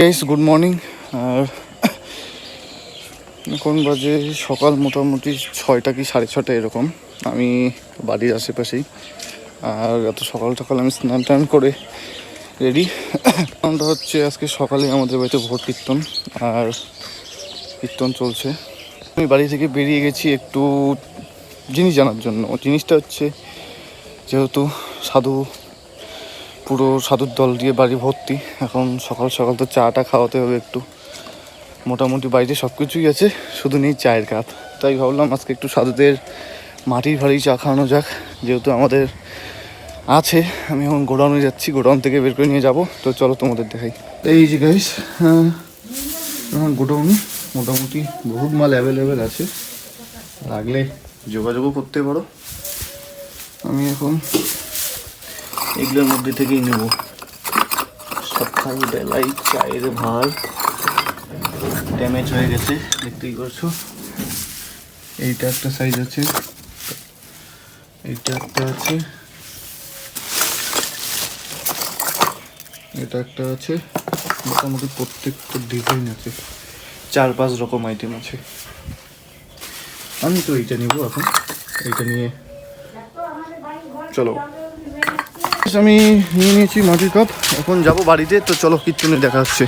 Guys good morning. আর এখন বাজে সকাল মোটামুটি 6টা কি 6:30 এরকম। আমি বাড়ির আশেপাশেই। আর এত সকাল সকাল আমি স্নান টান করে রেডি। কারণটা হচ্ছে আজকে সকালে আমাদের বাড়িতে ভোর কীর্তন, আর কীর্তন চলছে। আমি বাড়ি থেকে বেরিয়ে গেছি একটু জিনিস জানার জন্য। জিনিসটা হচ্ছে, যেহেতু পুরো সাধুর দল দিয়ে বাড়ি ভর্তি, এখন সকাল সকাল তো চাটা খাওয়াতে হবে একটু। মোটামুটি বাড়িতে সব কিছুই আছে, শুধু নেই চায়ের কাপ। তাই ভাবলাম আজকে একটু সাধুদের মাটির ভারী চা খাওয়ানো যাক, যেহেতু আমাদের আছে। আমি এখন গোডাউনে যাচ্ছি, গোডাউন থেকে বের করে নিয়ে যাব। তো চলো তোমাদের দেখাই। এই যে গাইস, গোডাউনে মোটামুটি বহুত মাল অ্যাভেলেবেল আছে, লাগলে যোগাযোগও করতে পারো। আমি এখন এগুলোর মধ্যে থেকেই নেব। সকাল বেলায় চায়ের ভার ড্যামেজ হয়ে গেছে, দেখতেই পাচ্ছ। এইটা একটা সাইজ আছে, এইটা একটা আছে, এটা একটা আছে। মোটামুটি প্রত্যেকটা ডিজাইন আছে, 4-5 রকম আইটেম আছে। আমি তো এইটা নিব এখন, এইটা নিয়ে চলো। আমি নিয়ে নিয়েছি মাটির কাপ, এখন যাব বাড়িতে। তো চলো, কীর্তনে দেখা হচ্ছে।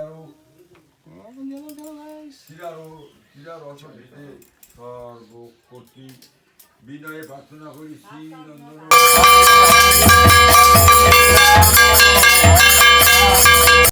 বিনয়ে প্রার্থনা করি শ্রী নন্দন